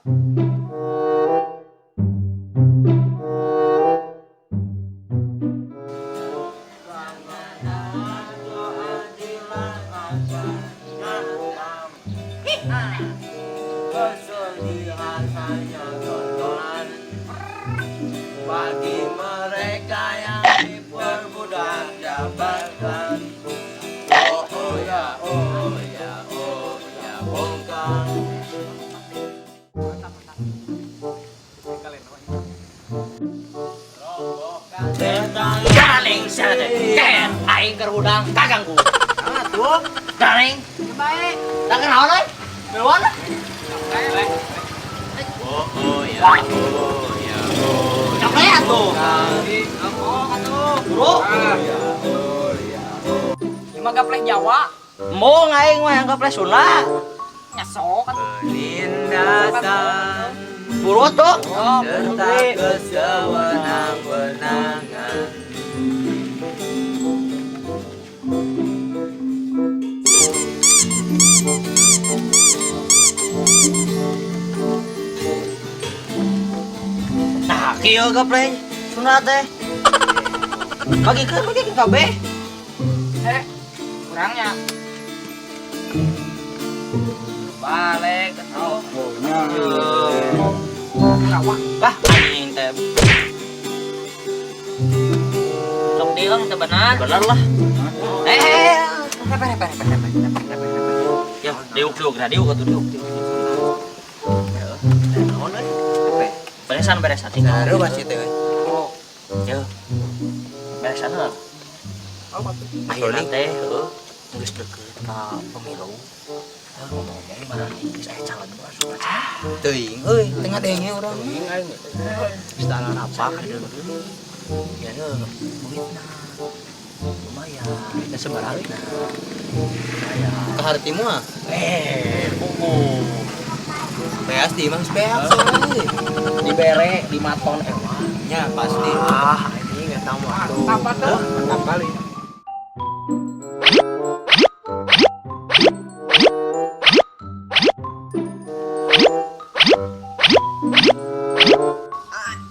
Kesedihan hanya tontonan bagi mereka yang diperbudak jabatan. Oh oh ya, oh ya, oh ya, bongkang. Galing sana teh, aing keur hudang kaganggu. Atuh, galing. Baik. Da kenal euy? Bewan? Oh oh ya, oh ya, oh. Capek atuh. Bro. Cuma gapleh Jawa. Mau aing mah yang gapleh Sunda. Nyesok kan. Penindasan. Buru tuh. Serta kesewenang-wenangan. Nah, kieu gapleh Sunda teh. Bagikeun kabeh. Kurangnya. Balik ke tau. Bah, anjing teh. Sok dieu teh benar. Bener lah. Repeh. Ya, diuk nah diuk atuh diuk. Naon euy? Beresan. Saru pasti teh. Ya. Beresan lah. Ayeuna teh heueuh geus deukeut ka pemilu. Ngomong-ngomong mana nih, saya calon masuk aja. Teuing euy, tengah denge urang. Istana apa kan dulu. Ya duitna. Lumayan. Kita sebarangna. Lumayan. Ka hartimu mah. Buku. Beas di Mang Speak. Dibere di maton ewa. Nya pasti. Ini enggak tahu waktu. Apa tuh? Mantap kali.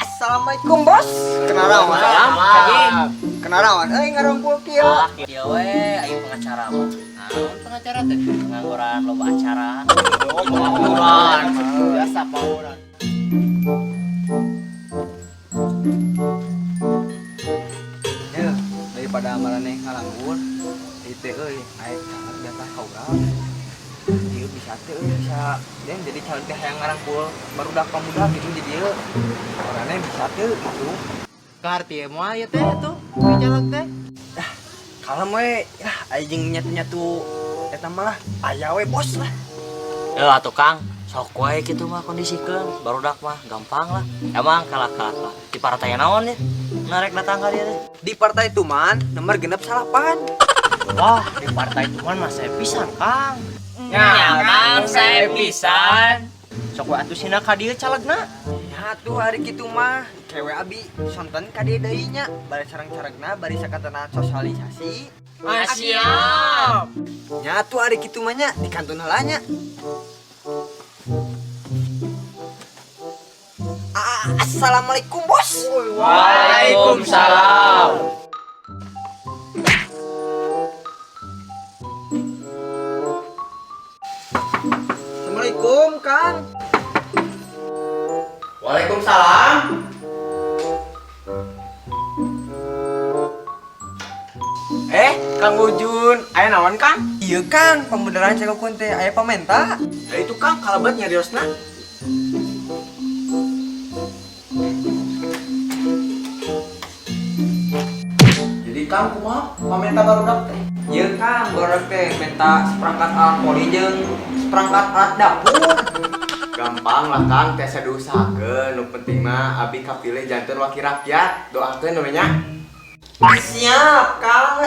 Assalamualaikum bos. Kenarawan. Salam. Kenarawan euy ngarumpul kieu. Kieu we aya pengacara mah. Naon pengacara teh? Pengangguran loba acara. Pengangguran. Biasa pauran. Ya, daripada amaraneh ngalanggur, itu euy, aek sangat biasa kaurang. Dia bisa teh bisa dan jadi calon teh yang ngarangkul barudak pemuda gitu jadi dia orangnya bisa teh gitu. Karti mah ya teh tuh. Dijalak teh. Kalau we ya anjing nyatu-nyatu eta mah aya we bos lah. Ya atuh Kang, sok wae kitu mah kondisikeun, barudak mah gampang lah. Emang kalah lah. Di partai naon ya? Narek datang ka dieu teh. Di partai Tuman nomor genep salapan. Wah, di partai Tuman mah saya pisan, Kang. Ya, Kang, saya pisan. Sok wae atuh sina ka dieu calegna. Ya tuh hari kitu mah cewek abi sonten ka dieu deui nya bari sareng-sarengna bari sakatana sosialisasi. Siap. Nya tuh hari kitu mah nya di kanton heula nya. Assalamualaikum bos. Waalaikumsalam. Assalamualaikum Kang. Waalaikumsalam. Kang Ujun, aya naon Kang? Iya Kang, pemudaran Cekokun teh aya pamenta. Ya itu Kang, kalebet nyariosna. Jadi Kang kumaha pamenta barudak teh? Iya Kang, barudak teh menta seperangkat alat poli jeung seperangkat alat dapur. Gampang lah Kang, teh diusahakeun. Nu penting mah abi kapilih janten wakil rakyat. Doakeun namanya. Siap Kang.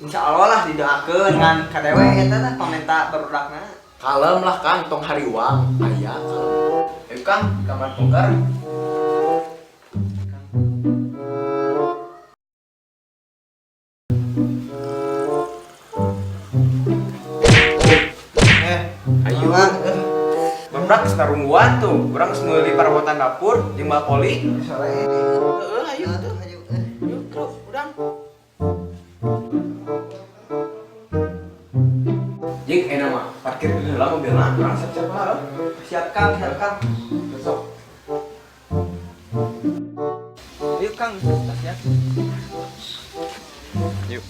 Insya Allah lah didoakeun ngan kadewe eta teh pamenta barudakna. Kalem lah Kang, tong hariwang aya kalem. Ayo Kang, kamar poker. Ayo. barudak sarungguan tuh. Urang geus meuli perabotan dapur jeung Mbak Poli. Heeh, ayo tuh. Yuk, terus udang. Jing, mah parkir dulu lah mobilna. Urang siap-siap lah. Siap Kang. Besok. Yuk Kang, siap. Yuk.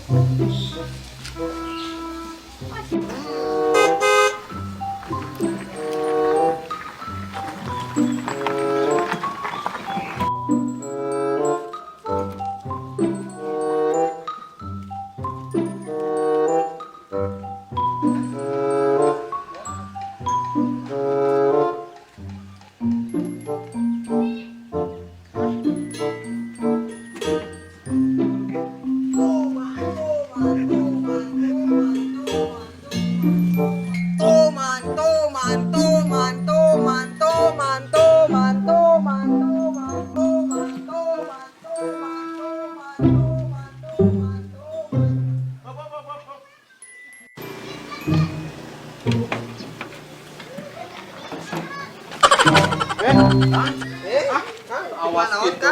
Awas gitu.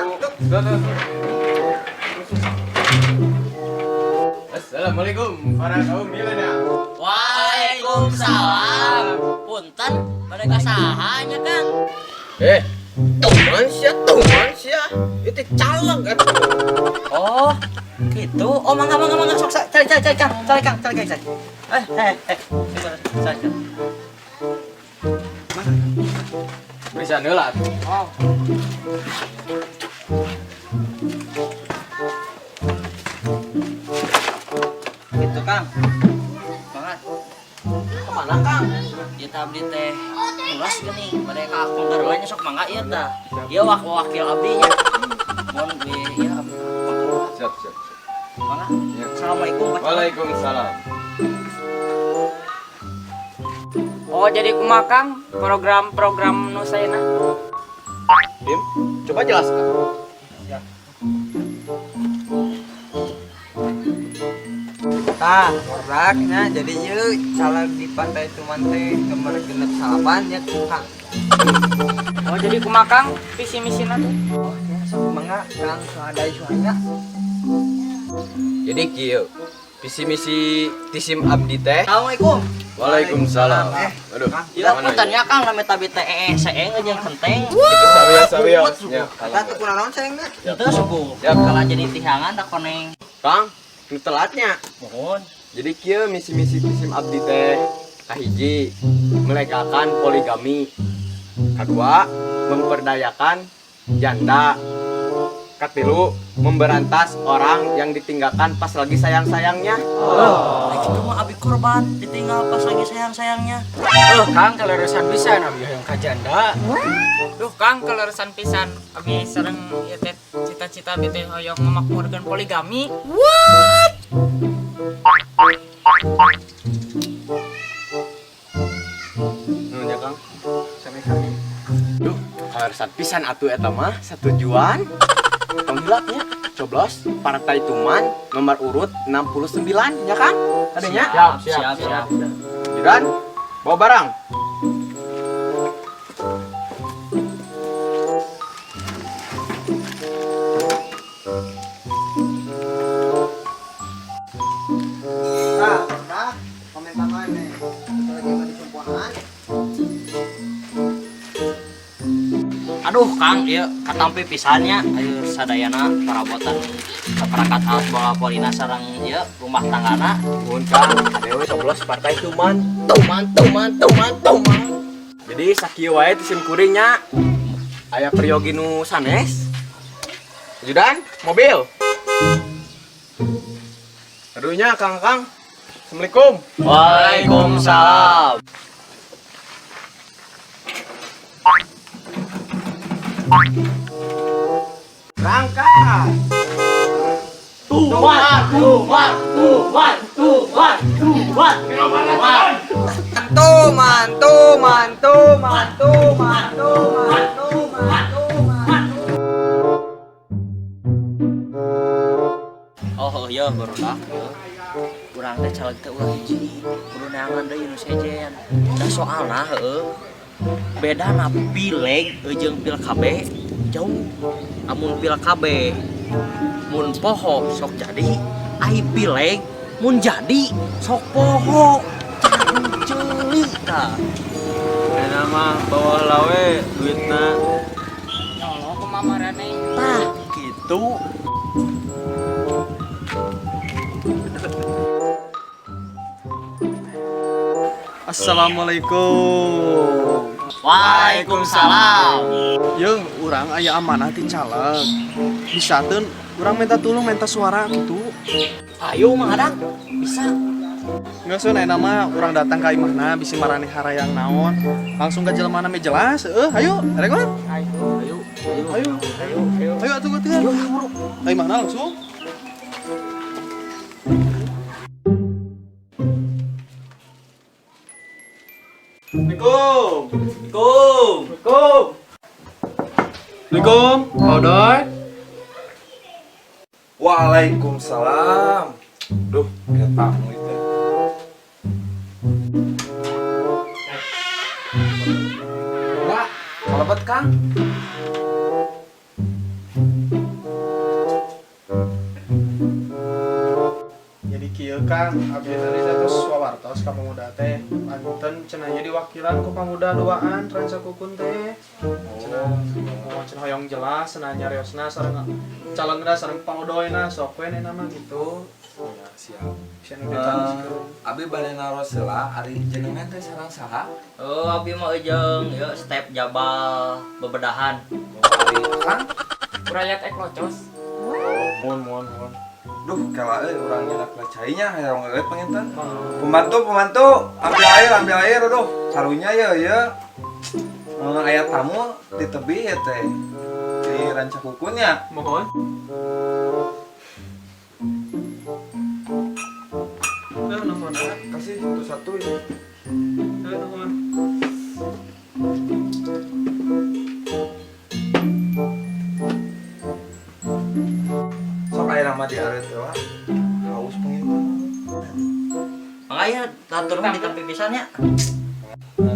Assalamualaikum para kaum milenial. Waalaikumsalam. Punten, pada kasahanya Kang. Teman sia. Itu caleg kan. Oh, gitu. Oh, mangga sok cari Kang. Cari. Bisa heula. Oh. Gitu Kang. Banget. Kemana Kang? Ieu teh abdi teh ulas geuning bade ka akong garulanya sok mangga ieu tah. Ieu wakil abdi nya. Mun we ya. Siap. Mangga. Ya. Assalamualaikum. Waalaikumsalam. Oh jadi kumakang program nu sayeuna. Bim, coba jelaskan. Tah, ordaknya jadi ieu caleg di Pantai Tuman teh nomor 68 ya Kang. Oh jadi kumakang visi misina tuh. Oh, ya sok mangga Kang ada isuannya. Jadi kieu, visi misi tisim abdi teh. Assalamualaikum. Waalaikumsalam. Aduh, Ieu punten ya Kang lame tabi teh seeng jeung genteng. itu sawios. Ya, Kita tuh kunaon sayangna? Itu suku. Ya. Kalau jadi tihangan da koneng. Kang, nu telatnya. Mohon. Jadi kieu misi-misi tisim abdi teh kahiji melegakan poligami. Kedua, memperdayakan janda. Katilu, memberantas orang yang ditinggalkan pas lagi sayang-sayangnya. Itu mah abi korban ditinggal pas lagi sayang-sayangnya. Kang keleresan pisan abi hoyong ka janda. Duh Kang keleresan pisan abi sareng ieu teh cita-cita abi teh hoyong ngamakmurkeun poligami. Nunya Kang. Sami-sami. Duh, kaleresan pisan atuh eta mah satujuan. Penghilatnya coblos Partai Tuman nomor urut 69 ya kan? Adanya? Siap. Jiran, bawa barang. Tah, ordak komentar mana? Lagi di sumpuan. Aduh Kang, ieu katampi pisannya ayo sadayana parabotan perangkat alat bola polina sareng ieu rumah tanggana. Nuhun Kang, adewe coblos Partai Tuman. Tuman. Jadi sakieu wae tisim kuringnya. Aya periogi nu sanes. Ajudan, mobil. Aduhnya Kang. Assalamualaikum. Waalaikumsalam. Berangkat. Tuman. Oh iya barudak. Urang teh caleg teh ulah hiji. Kudu neangan deui nu sejen. Da soalna heueuh beda na pileg jeung pil KB jauh. Amun pil KB mun poho sok jadi, ai pileg mun jadi sok poho. Celi tah. Enak mah bawa lawe duitna. Nyolo ku mamarane. Tah gitu. Assalamualaikum. Waalaikumsalam. Jeung urang aya amanah ti caleg. Bisateun urang minta tulung minta suara gitu. Ayo Mang Adang, bisa. Nggak sun aya nama urang datang ka imahna bisi marani harayang naon. Langsung ka jelemana me jelas. Ayo, erek mah. Ayo atuh geuting. Ayo buru. Ka imahna langsung. Assalamualaikum. Assalamualaikum. Odoy. Waalaikumsalam. Duh, kayak tamu itu. Enggak, kalabat Kang. Jadi kieu Kang, abdi tadi terus wawartos ka pamuda teh. Panten cenah jadi wakilan ku pamuda doaan ranca kukun teh. Cenah hoyong jelas cenah nyariosna sareng calengna sareng pangodoyna sok we nama gitu. Ya, siap. Sian udah Abi bade naros heula ari jenengan teh sareng saha? Oh, abi mah jeung yeuh step jabal bebedahan. Ari Kang. Kurayat ek locos. Mohon. Duh, kala urang nyedak lecainya hayang ngeueut panginten. Pembantu, ambil air aduh. Karunya ya. Aya tamu di tebi ya teh. Di ranca kukunnya. mohon. Nuhun. Kasih satu ini. Nuhun. Sok aya nama di areut heula. Haus panginten. Makanya tatur mah di tempat pisannya.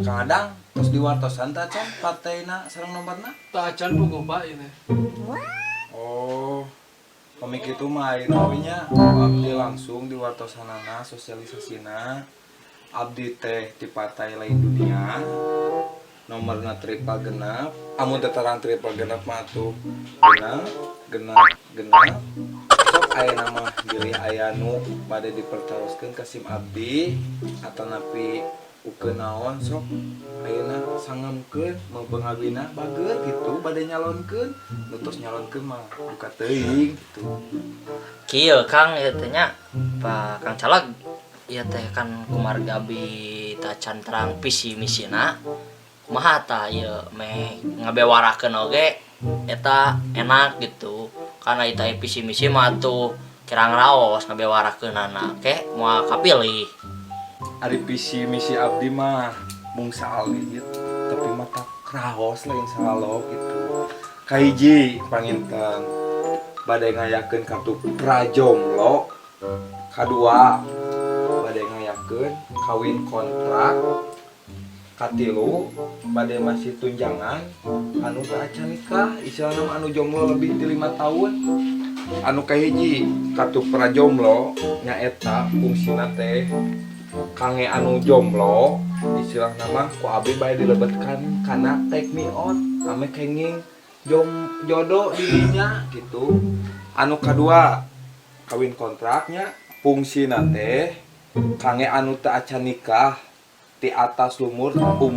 Kang Adang terus diwartosan teh can partaina sareng nomorna. Tacan pugupa ini. Oh, komik itu mah ayeuna nya abdi langsung diwartosanana sosialisasina. Abdi teh di partai lain dunia. Nomorna triple genap. Amun teh terang triple genap mah tuh genap. Sok ayeuna mah pilih aya nu bade diperteruskeun ka SIM abdi atanapi ukeun naon sok ayeuna sangemkeun mumpung abdina bager gitu bade nyalonkeun nutus nyalonkeun mah buka teuing gitu. Kieu Kang ieu teh nya Pak Kang Caleg. Ieu teh kan kumarga abi tacan terang visi misina. Kumaha tah ieu meh ngabewarakeun oge eta enak gitu. Karena eta visi misi mah tuh kirang raos ngabewarakeunana ke moal kapilih. Ari visi misi abdi mah mung saalit tapi mata kraos lain salok gitu. Kahiji panginten bade ngayakeun kartu prajomblo. Kadua bade ngayakeun kawin kontrak. Katilu bade masih tunjangan anu teu acan nikah istilahna anu jomblo lebih ti 5 tahun. Anu kahiji kartu prajomblo nyaeta fungsina teh kange anu jomblo istilahna mah ku abi bae dilebetkan kana take me out ame kenging jodoh dirinya gitu. Anu kadua kawin kontraknya fungsina teh kange anu teu acan nikah di atas umur 35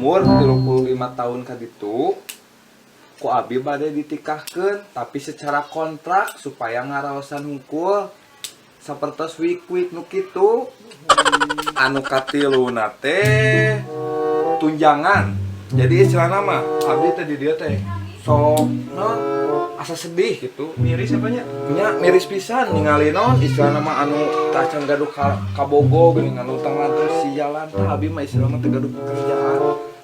tahun ka ditu ku abi bade ditikahkeun tapi secara kontrak supaya ngaraosan hungkul sapertos wik-wik nu kitu. Anu katiluna teh tunjangan. Jadi istilahna mah abdi teh di dieu teh sok non asa sedih gitu. Miris apanya? Nya miris pisan ningali non istilahna mah anu tah can gaduh kabogo geuning anu tang lantur si jalan tah abi mah istilahna teh gaduh pekerjaan.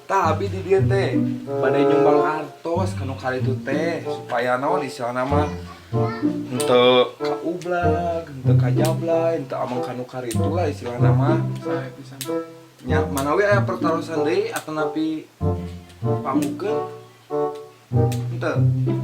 Tah abi di dieu teh bade nyumbang artos kanu kalitu teh supaya non istilahna mah henteu kaublag, henteu kajablay, henteu amang kanu karitu lah istilahna mah. Sae pisan. Nya manawi aya pertarusan deui atanapi pamukeun. Henteu.